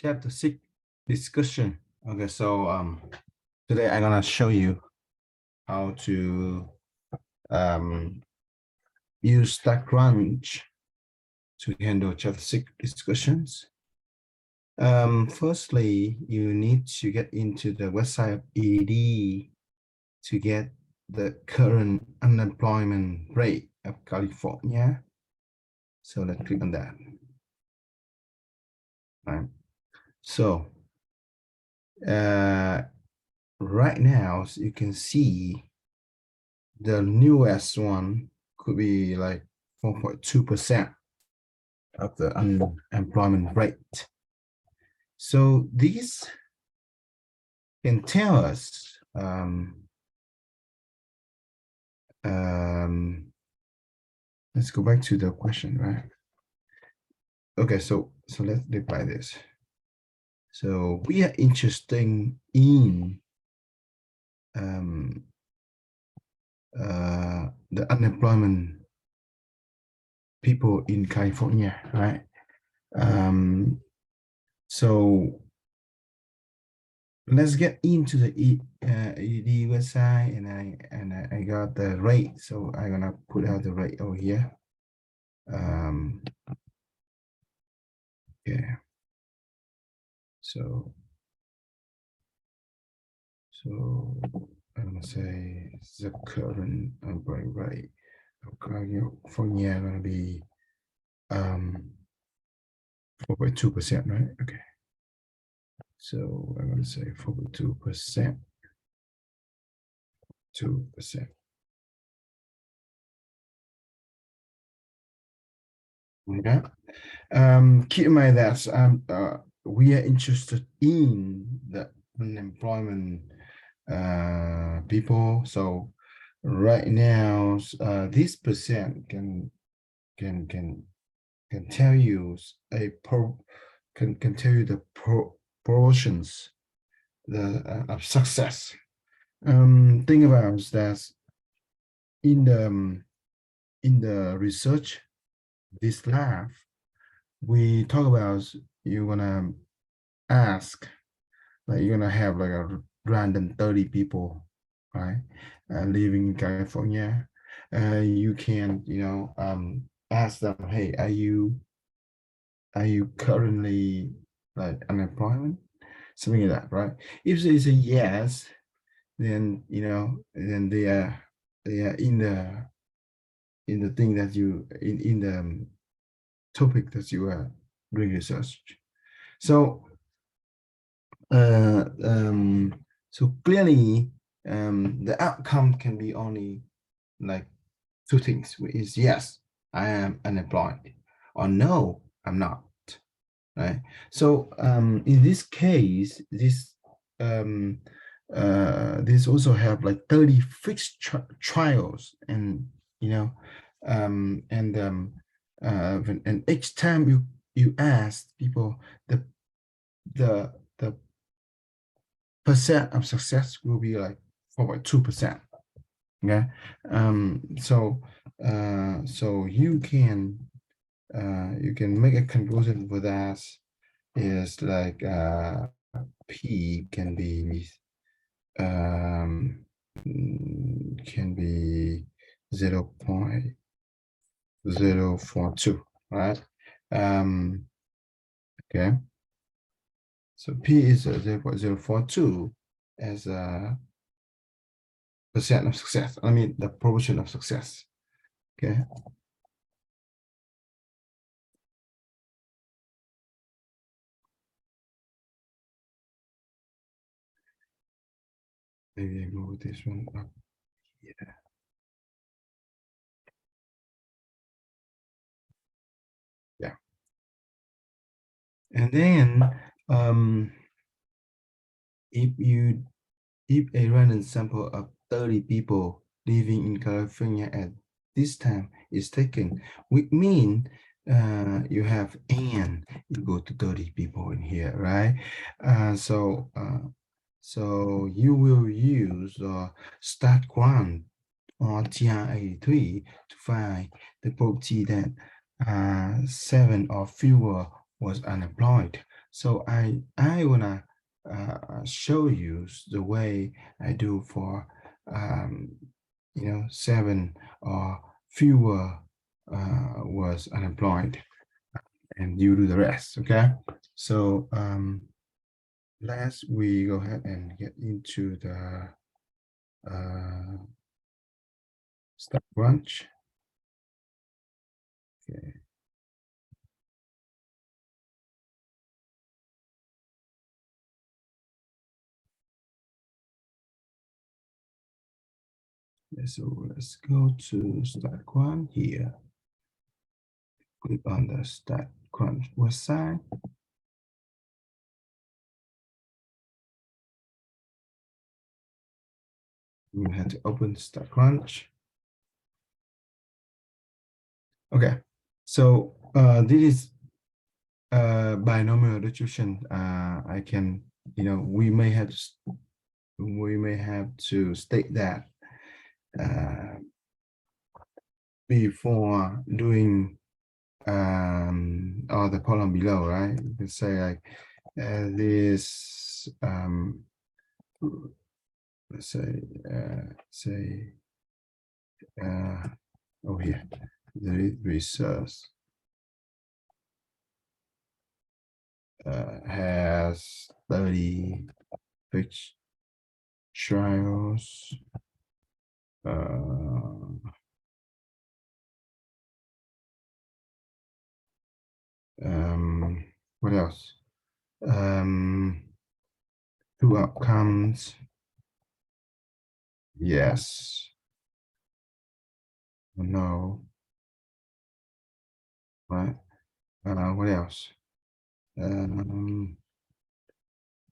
Chapter 6 discussion. Okay, so today I'm gonna show you how to use StatCrunch to handle chapter 6 discussions. Firstly, you need to get into the website of ED to get the current unemployment rate of California. So let's click on that. Right. So right now, so you can see the newest one could be like 4.2% of the unemployment rate. So these can tell us let's go back to the question, right? Okay, so let's divide this. So we are interested in the unemployment people in California, right? So let's get into the ED website, and I got the rate, so I'm gonna put out the rate over here. Yeah. So I'm gonna say the current employment rate of California gonna be 4.2%, right? Okay. So I'm gonna say 4.2%. 2%. Okay. Keep in mind that we are interested in the unemployment people. So right now, this percent can tell you can tell you the proportions of success. Think about that in the research, this lab, we talk about you're gonna ask, like you're gonna have like a random 30 people, right, living in California. You can, ask them, hey, are you currently like unemployment, something like that, right? If they say yes, then then they are in the thing that you in the topic that you are doing research. So so clearly the outcome can be only like two things, is yes, I am unemployed, or no, I'm not, right? So in this case, this also have like 30 fixed trials, and and each time you ask people, the percent of success will be like 4.2%. Okay. So you can make a conclusion for that is like P can be 0.042, right? Okay. So P is 0.042 as a percent of success. I mean, the proportion of success. Okay. Maybe I move this one up. Yeah. Yeah. And then if a random sample of 30 people living in California at this time is taken, which mean you have n equal to 30 people in here, right? So you will use StatCrunch or TR83 to find the probability that 7 or fewer was unemployed. So I wanna show you the way I do for you know, 7 or fewer was unemployed, and you do the rest. Okay, so last we go ahead and get into the StatCrunch. Okay. So let's go to StatCrunch here. Click on the StatCrunch website. You have to open StatCrunch. Okay, so this is binomial distribution. I can, you know, we may have to state that before doing all the column below, right? You can say like this. Let's say oh here, the resource has 30 fixed trials. What else? 2 outcomes. Yes. No. Right. What else?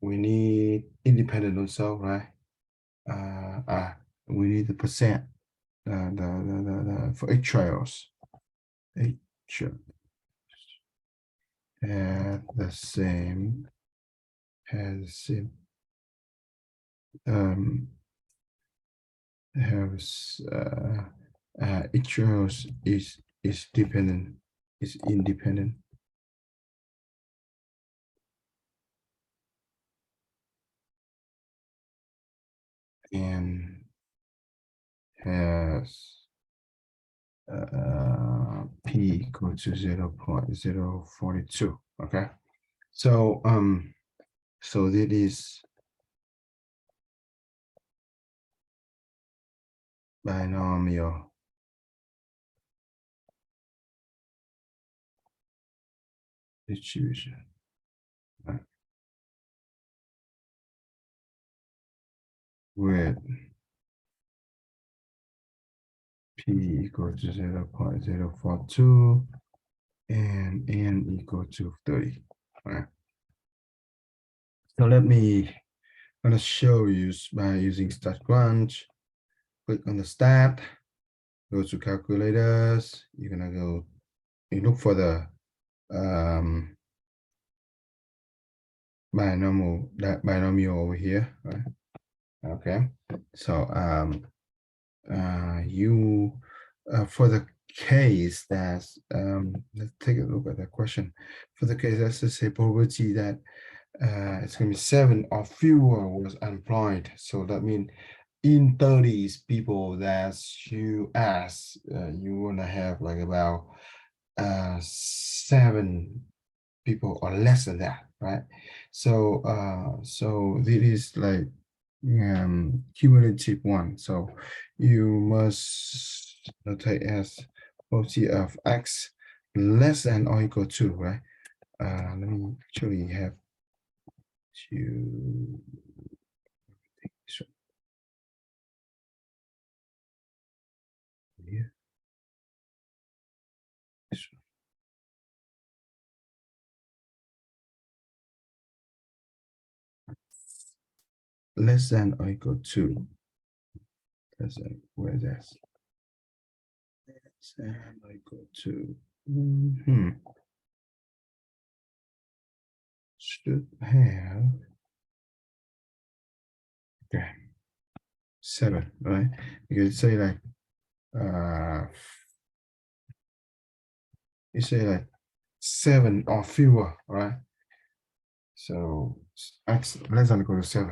We need independent also, right? We need the percent. For 8 trials. 8 at the same has has each trials is dependent, is independent, and has p equal to 0.042. Okay, so so that is binomial distribution, right? With p equal to 0.042 and n equal to 30. Right. So let me gonna show you by using StatCrunch. Click on the stat, go to calculators. You're gonna go, you look for the binomial over here, right? Okay, so you for the case that let's take a look at that question. For the case, let's just say probability that it's going to be 7 or fewer was unemployed. So that means in 30 people that you ask, you want to have like about 7 people or less than that, right? So so this is like cumulative one. So you must notate as probability of x less than or equal to, right? Let me actually have to here. Less than or equal to. Less than, where that's less than or equal to. Should have, okay, 7, right? You can say like you say like 7 or fewer, right? So x less than or equal to 7.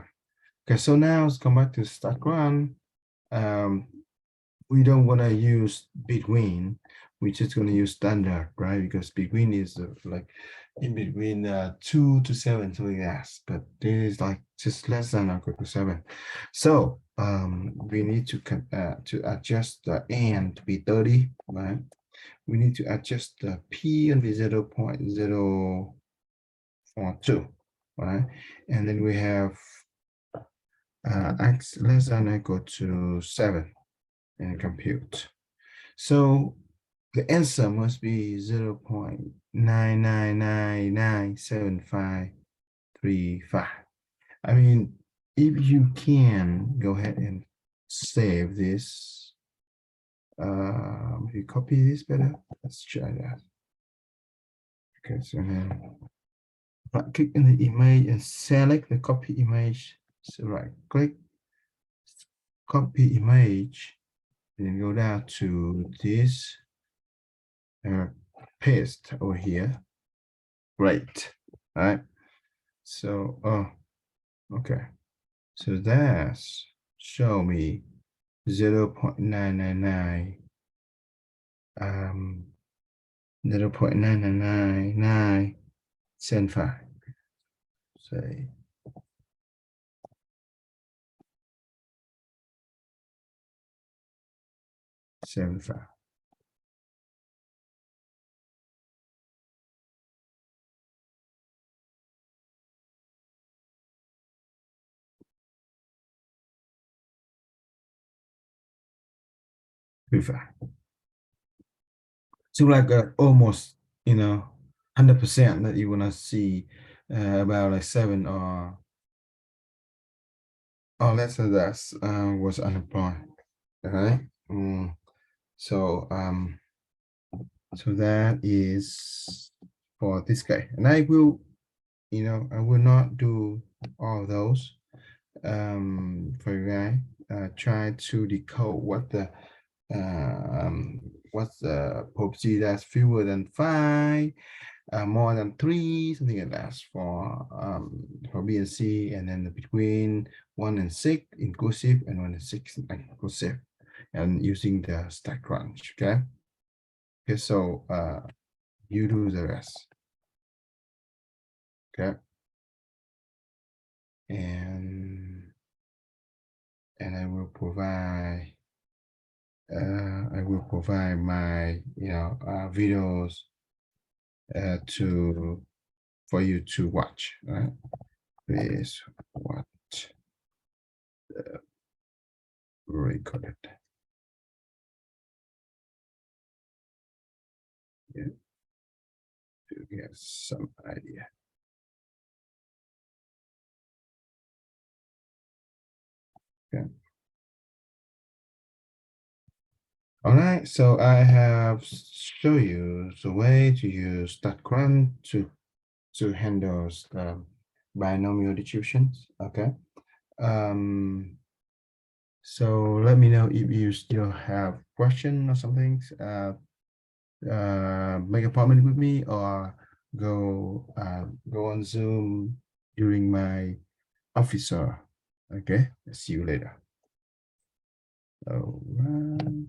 Okay, so now let's come back to StatCrunch. We don't want to use between. We're just going to use standard, right? Because between is like in between 2 to 7, so yes, but this is like just less than or equal to 7. So we need to adjust the n to be 30, right? We need to adjust the p and be 0.042, right? And then we have x less than or equal to 7 and compute. So the answer must be 0.9999755. I mean, if you can go ahead and save this, you copy this better. Let's try that. Okay, so then right click in the image and select the copy image. So right click, copy image, and go down to this, paste over here. Great. All right. So, okay. So that's show me 0.999, 0.99975. Say 75. So like almost, 100% that you wanna see about like 7 or less than that was unemployed. All right. So so that is for this guy, and I will, I will not do all of those for you guys. Try to decode what's the probability that's fewer than 5, more than 3, something like that for B and C, and then between 1 and 6 inclusive and 1 and 6 inclusive, and using the StatCrunch. Okay. Okay, so you do the rest. Okay. And I will provide my videos for you to watch. Right? Please watch the recorded. Yeah, to get some idea. Okay. All right, so I have show you the way to use StatCrunch to handle binomial distributions. Okay. So let me know if you still have question or something. Make an appointment with me or go on Zoom during my office hour. Okay, see you later. All right.